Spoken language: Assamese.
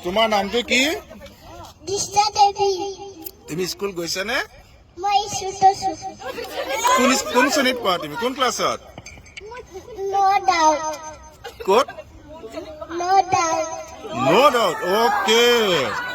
তোমাৰ নামটো কি? দিশা দেৱী। তুমি স্কুল গৈছা নে? মই ছুটছো। কোন শ্ৰেণীত পঢ়া তুমি? কোন ক্লাছত? No doubt. ক'ত? No doubt. No doubt. Okay.